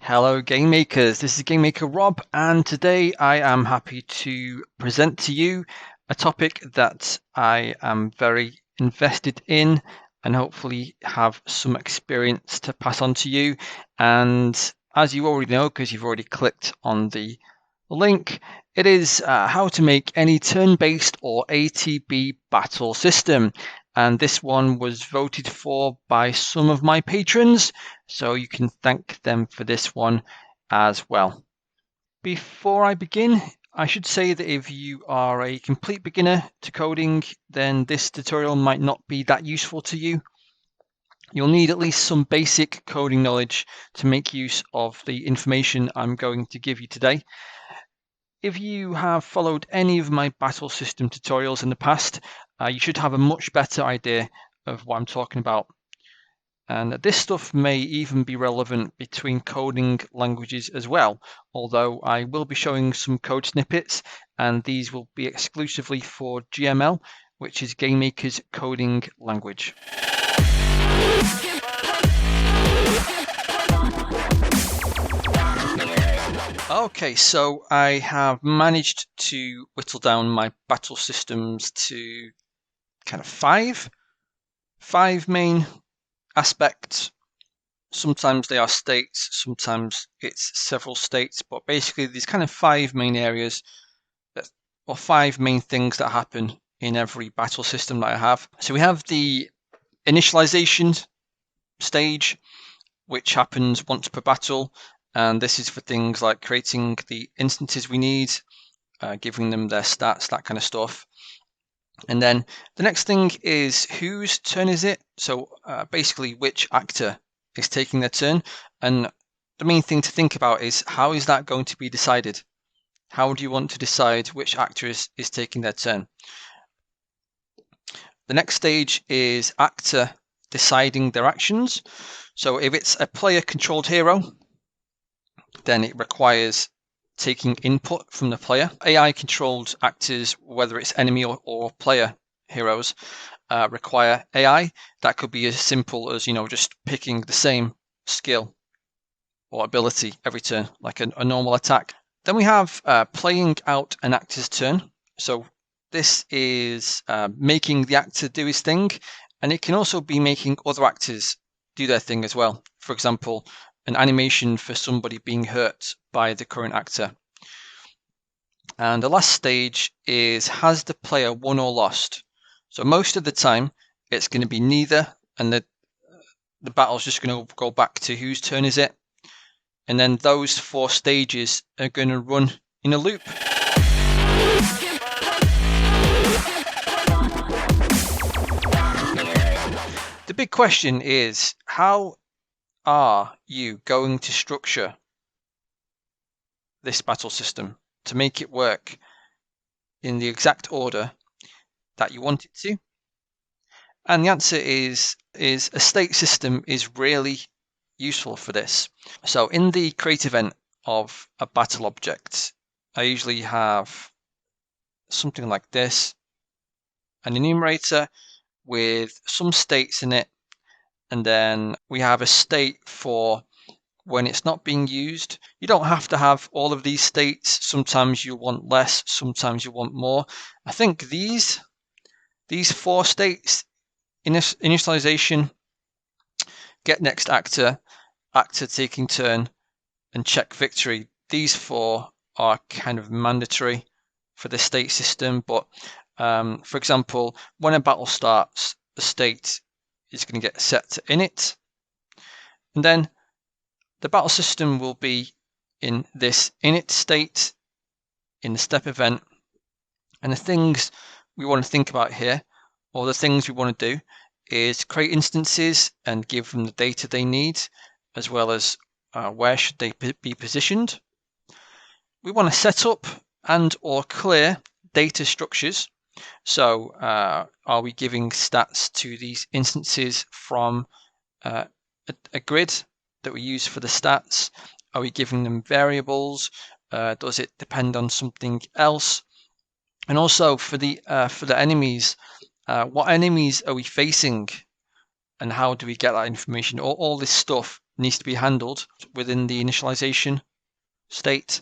Hello, Game Makers. This is Game Maker Rob, and today I am happy to present to you a topic that I am very invested in and hopefully have some experience to pass on to you. And as you already know, because you've already clicked on the link, it is how to make any turn-based or ATB battle system. And this one was voted for by some of my patrons, so you can thank them for this one as well. Before I begin, I should say that if you are a complete beginner to coding, then this tutorial might not be that useful to you. You'll need at least some basic coding knowledge to make use of the information I'm going to give you today. If you have followed any of my battle system tutorials in the past, you should have a much better idea of what I'm talking about. And this stuff may even be relevant between coding languages as well, although I will be showing some code snippets, and these will be exclusively for GML, which is GameMaker's coding language. Okay, so I have managed to whittle down my battle systems to kind of five main aspects. Sometimes they are states, sometimes it's several states, but basically there's kind of five main areas or five main things that happen in every battle system that I have. So we have the initialization stage, which happens once per battle. And this is for things like creating the instances we need, giving them their stats, that kind of stuff. And then the next thing is whose turn is it? So basically which actor is taking their turn. And the main thing to think about is how is that going to be decided? How do you want to decide which actor is taking their turn? The next stage is actor deciding their actions. So if it's a player-controlled hero, then it requires taking input from the player. AI-controlled actors, whether it's enemy or player heroes, require AI. That could be as simple as just picking the same skill or ability every turn, like a normal attack. Then we have playing out an actor's turn. So this is making the actor do his thing, and it can also be making other actors do their thing as well. For example, an animation for somebody being hurt by the current actor. And the last stage is, has the player won or lost? So most of the time it's going to be neither, and the battle's just going to go back to whose turn is it. And then those four stages are going to run in a loop. The big question is, how are you going to structure this battle system to make it work in the exact order that you want it to? And the answer is a state system is really useful for this. So in the create event of a battle object, I usually have something like this, an enumerator with some states in it, and then we have a state for when it's not being used. You don't have to have all of these states. Sometimes you want less, sometimes you want more. I think these four states, initialization, get next actor, actor taking turn, and check victory, these four are kind of mandatory for the state system. But for example, when a battle starts, the state is going to get set to init, and then the battle system will be in this init state in the step event. And the things we want to think about here, or the things we want to do, is create instances and give them the data they need, as well as where should they be positioned. We want to set up and or clear data structures. So are we giving stats to these instances from a grid that we use for the stats? Are we giving them variables? Does it depend on something else? And also for the enemies, what enemies are we facing, and how do we get that information? All this stuff needs to be handled within the initialization state.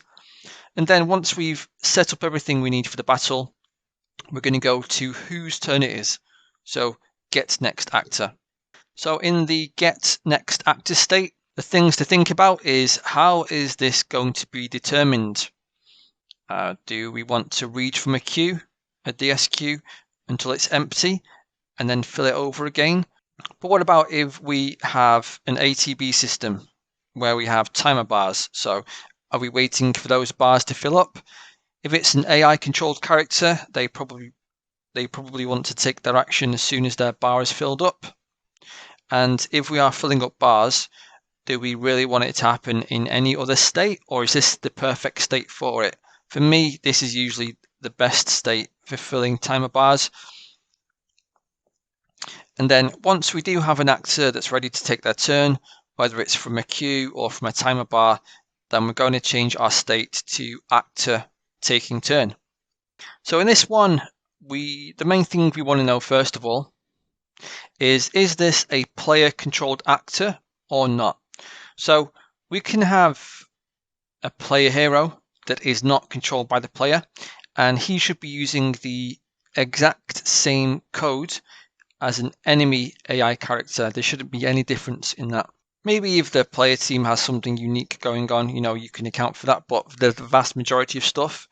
And then once we've set up everything we need for the battle, we're going to go to whose turn it is. So get next actor. So in the get next actor state, the things to think about is how is this going to be determined? Do we want to read from a queue, a DS queue, until it's empty and then fill it over again? But what about if we have an ATB system where we have timer bars? So are we waiting for those bars to fill up? If it's an AI controlled character, they probably want to take their action as soon as their bar is filled up. And if we are filling up bars, do we really want it to happen in any other state, or is this the perfect state for it? For me, this is usually the best state for filling timer bars. And then once we do have an actor that's ready to take their turn, whether it's from a queue or from a timer bar, then we're going to change our state to actor taking turn. So in this one, the main thing we want to know first of all is this a player controlled actor or not? So we can have a player hero that is not controlled by the player, and he should be using the exact same code as an enemy AI character. There shouldn't be any difference in that. Maybe if the player team has something unique going on, you can account for that, but the vast majority of stuff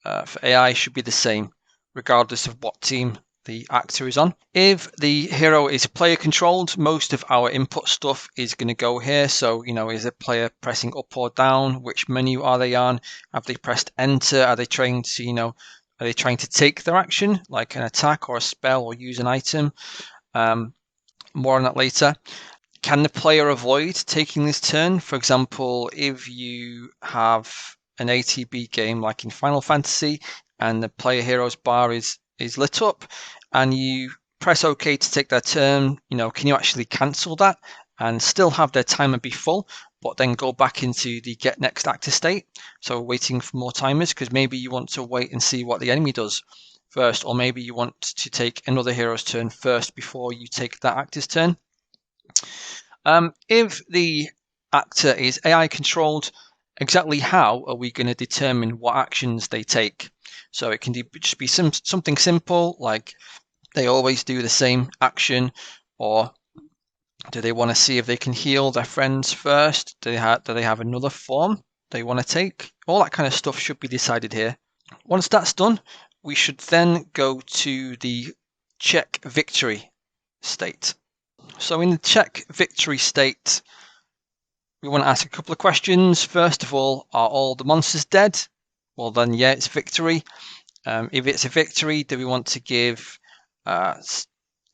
for AI should be the same, regardless of what team the actor is on. If the hero is player controlled, most of our input stuff is going to go here. So, is a player pressing up or down? Which menu are they on? Have they pressed enter? Are they trying to, are they trying to take their action, like an attack or a spell or use an item? More on that later. Can the player avoid taking this turn? For example, if you have an ATB game like in Final Fantasy and the player hero's bar is lit up and you press OK to take their turn, can you actually cancel that and still have their timer be full, but then go back into the get next actor state? So waiting for more timers, because maybe you want to wait and see what the enemy does first, or maybe you want to take another hero's turn first before you take that actor's turn. If the actor is AI controlled, exactly how are we going to determine what actions they take? So it can just be something simple, like they always do the same action, or do they want to see if they can heal their friends first? Do they have another form they want to take? All that kind of stuff should be decided here. Once that's done, we should then go to the check victory state. So in the check victory state, we want to ask a couple of questions. First of all, are all the monsters dead? Well, then, yeah, it's victory. If it's a victory, do we want to give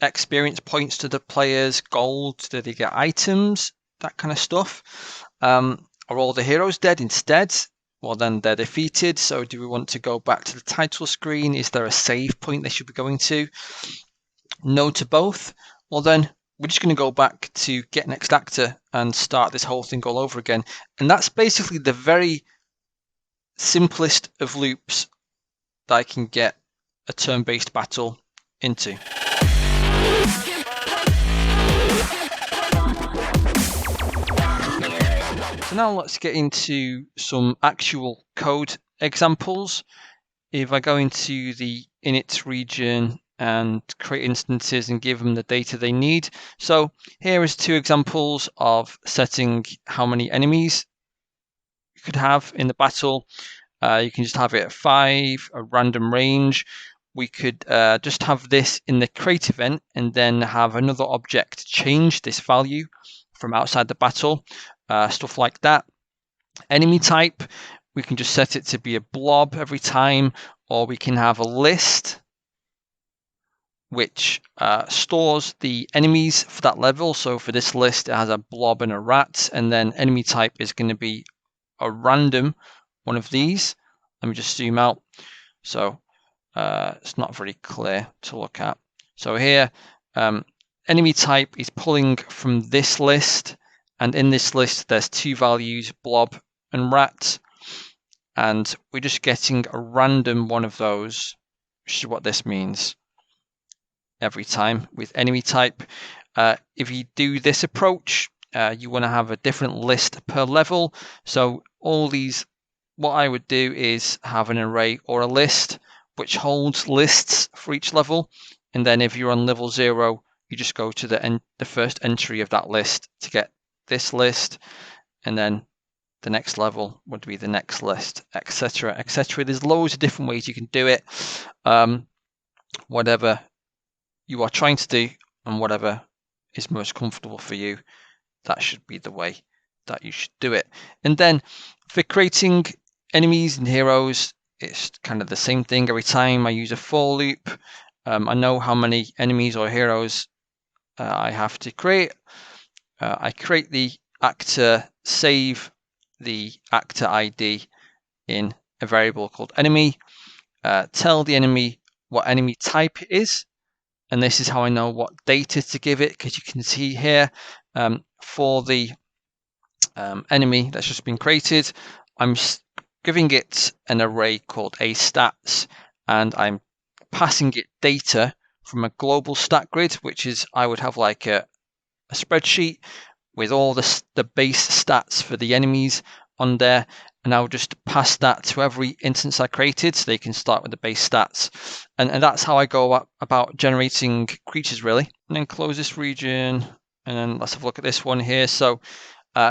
experience points to the players, gold? Do they get items? That kind of stuff. Are all the heroes dead instead? Well, then they're defeated. So do we want to go back to the title screen? Is there a save point they should be going to? No to both. Well, then we're just going to go back to get next actor and start this whole thing all over again. And that's basically the very simplest of loops that I can get a turn-based battle into. So now let's get into some actual code examples. If I go into the init region and create instances and give them the data they need. So here is 2 examples of setting how many enemies you could have in the battle. You can just have it at 5, a random range. We could just have this in the create event and then have another object change this value from outside the battle, stuff like that. Enemy type, we can just set it to be a blob every time, or we can have a list which stores the enemies for that level. So for this list, it has a blob and a rat, and then enemy type is going to be a random one of these. Let me just zoom out. So it's not very clear to look at. So here, enemy type is pulling from this list, and in this list, there's 2 values, blob and rat, and we're just getting a random one of those, which is what this means. Every time with enemy type. If you do this approach, you want to have a different list per level. So all these, what I would do is have an array or a list which holds lists for each level. And then if you're on level 0, you just go to the first entry of that list to get this list. And then the next level would be the next list, etc., etc. There's loads of different ways you can do it. Whatever you are trying to do and whatever is most comfortable for you, that should be the way that you should do it. And then for creating enemies and heroes, it's kind of the same thing every time. I use a for loop. I know how many enemies or heroes I have to create. I create the actor, save the actor ID in a variable called enemy, tell the enemy what enemy type it is, and this is how I know what data to give it, because you can see here for the enemy that's just been created, I'm giving it an array called a stats, and I'm passing it data from a global stat grid, which is I would have like a spreadsheet with all the base stats for the enemies on there, and I'll just pass that to every instance I created so they can start with the base stats. And that's how I go about generating creatures, really. And then close this region, and then let's have a look at this one here. So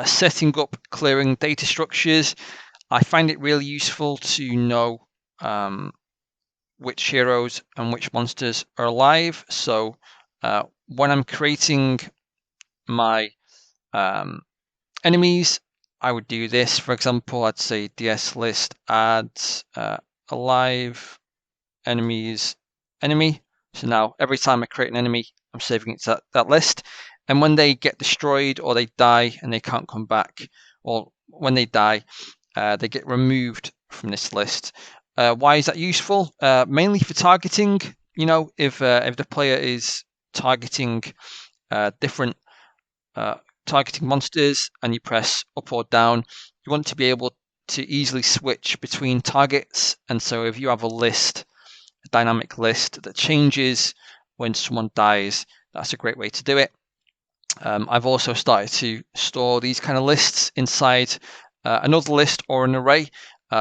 setting up clearing data structures, I find it really useful to know which heroes and which monsters are alive. So when I'm creating my enemies, I would do this. For example, I'd say ds list add alive enemies enemy. So now every time I create an enemy, I'm saving it to that list. And when they get destroyed or they die and they can't come back, or when they die, they get removed from this list. Why is that useful? Mainly for targeting. You know, if the player is targeting different targeting monsters and you press up or down, you want to be able to easily switch between targets. And so if you have a list, a dynamic list that changes when someone dies, that's a great way to do it. I've also started to store these kind of lists inside another list or an array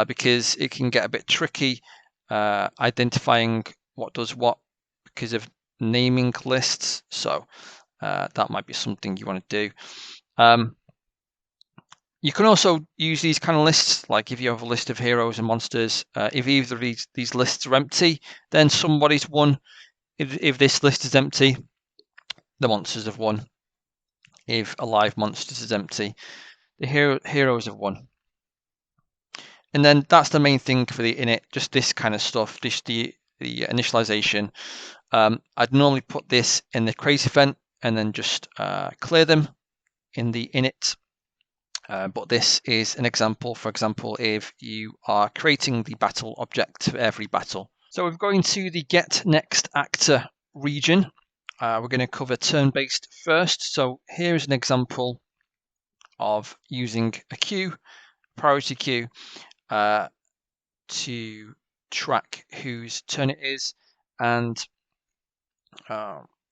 because it can get a bit tricky identifying what does what because of naming lists. So that might be something you want to do. You can also use these kind of lists, like if you have a list of heroes and monsters, if either of these lists are empty, then somebody's won. If this list is empty, the monsters have won. If alive monsters is empty, the heroes have won. And then that's the main thing for the init, just this kind of stuff, just the initialization. I'd normally put this in the create event and then just clear them in the init. But this is an example, for example, if you are creating the battle object for every battle. So we're going to the get next actor region. We're going to cover turn-based first. So here's an example of using a queue, priority queue, to track whose turn it is. And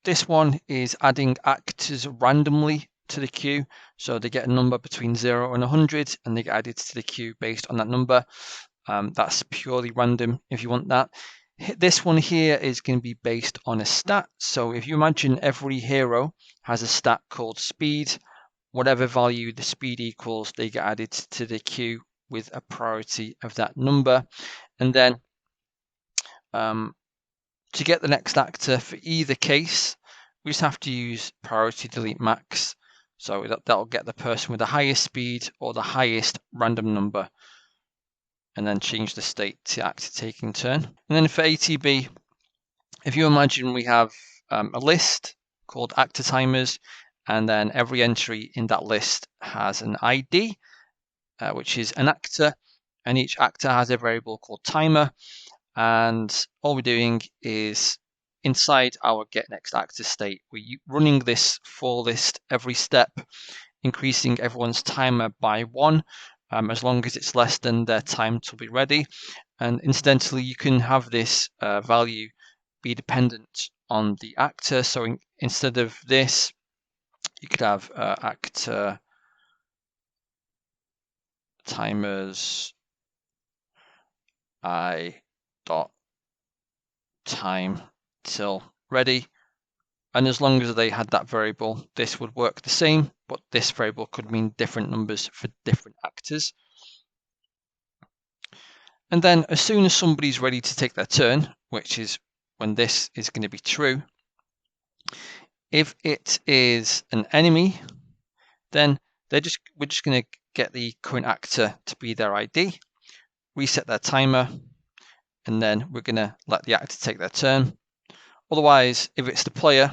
this one is adding actors randomly to the queue. So they get a number between 0 and 100 and they get added to the queue based on that number. That's purely random if you want that. This one here is going to be based on a stat. So if you imagine every hero has a stat called speed, whatever value the speed equals, they get added to the queue with a priority of that number. And then to get the next actor for either case, we just have to use priority delete max. So that'll get the person with the highest speed or the highest random number, and then change the state to actor taking turn. And then for ATB, if you imagine we have a list called actor timers, and then every entry in that list has an ID, which is an actor, and each actor has a variable called timer. And all we're doing is inside our get next actor state, we're running this for list every step, increasing everyone's timer by 1, as long as it's less than their time to be ready. And incidentally, you can have this value be dependent on the actor. So instead of this, You could have actor timers I dot time till ready. And as long as they had that variable, this would work the same, but this variable could mean different numbers for different actors. And then as soon as somebody's ready to take their turn, which is when this is going to be true, if it is an enemy, then we're just going to get the current actor to be their ID, reset their timer, and then we're going to let the actor take their turn. Otherwise, if it's the player,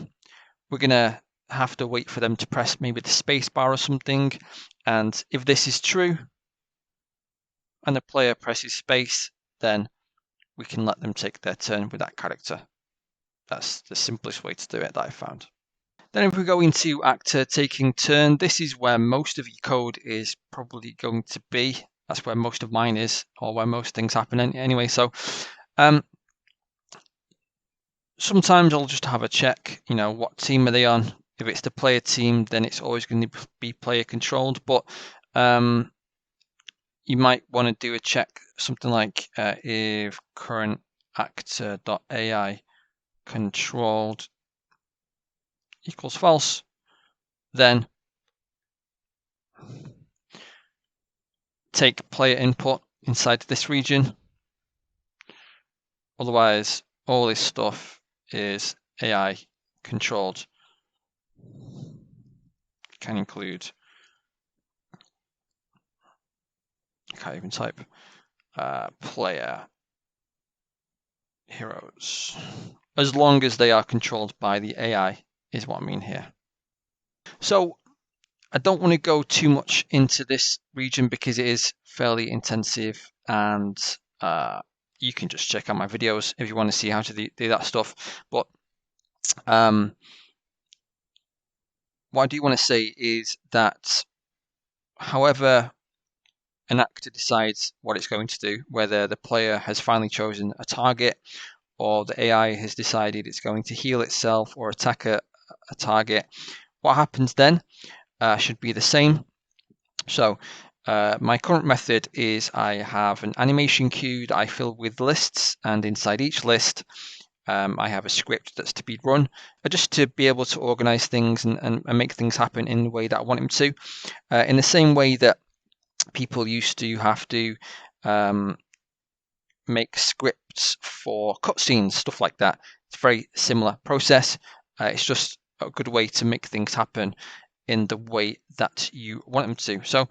we're going to have to wait for them to press maybe the space bar or something. And if this is true and the player presses space, then we can let them take their turn with that character. That's the simplest way to do it that I found. Then if we go into actor taking turn, this is where most of your code is probably going to be. That's where most of mine is, or where most things happen anyway. So sometimes I'll just have a check, what team are they on? If it's the player team, then it's always going to be player controlled. But you might want to do a check, something like if current actor.ai controlled equals false, then take player input inside this region. Otherwise, all this stuff is AI controlled. Can include, I can't even type, player heroes, as long as they are controlled by the AI is what I mean here. So I don't want to go too much into this region because it is fairly intensive, and you can just check out my videos if you want to see how to do that stuff. But what I do want to say is that however an actor decides what it's going to do, whether the player has finally chosen a target or the AI has decided it's going to heal itself or attack a target, what happens then should be the same. So my current method is I have an animation queue that I fill with lists, and inside each list I have a script that's to be run just to be able to organize things and make things happen in the way that I want them to. In the same way that people used to have to make scripts for cutscenes, stuff like that. It's a very similar process. It's just a good way to make things happen in the way that you want them to. So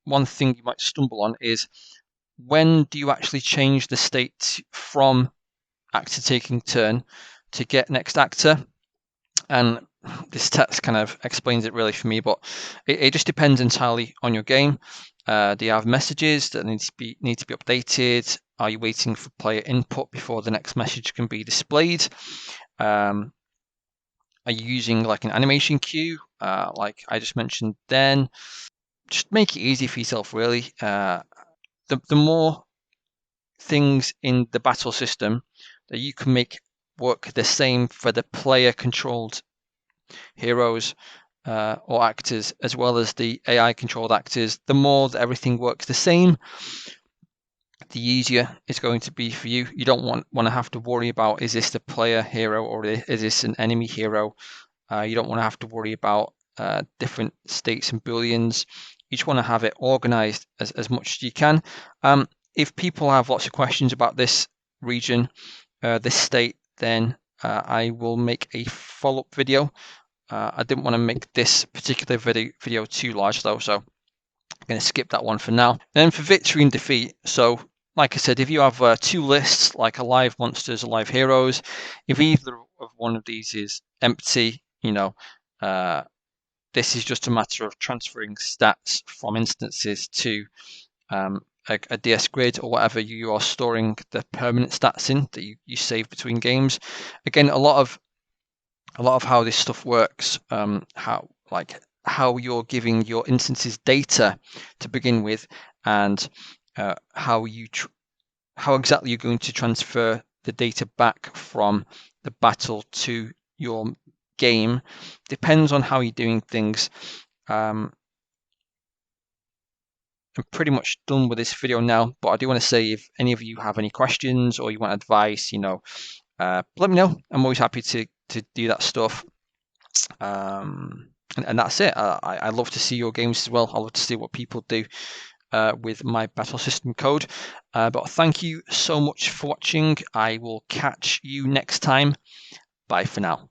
one thing you might stumble on is, when do you actually change the state from actor taking turn to get next actor? And this text kind of explains it really for me, but it just depends entirely on your game. Do you have messages that need to be updated? Are you waiting for player input before the next message can be displayed? Are you using like an animation queue, like I just mentioned then? Just make it easy for yourself, really. The more things in the battle system that you can make work the same for the player-controlled heroes or actors, as well as the AI-controlled actors, the more that everything works the same, the easier it's going to be for you. You don't want to have to worry about, is this the player hero or is this an enemy hero? You don't want to have to worry about different states and booleans. You just want to have it organized as much as you can. If people have lots of questions about this region, this state, then I will make a follow-up video. I didn't want to make this particular video too large though, so I'm going to skip that one for now. And then for victory and defeat, so like I said, if you have two lists, like alive monsters, alive heroes, if either of one of these is empty, this is just a matter of transferring stats from instances to a DS grid or whatever you are storing the permanent stats in that you save between games. Again, a lot of how this stuff works, how you're giving your instances data to begin with, and how exactly you're going to transfer the data back from the battle to your game. Depends on how you're doing things. I'm pretty much done with this video now, but I do want to say, if any of you have any questions or you want advice, let me know. I'm always happy to do that stuff. And that's it. I love to see your games as well. I love to see what people do with my battle system code. But thank you so much for watching. I will catch you next time. Bye for now.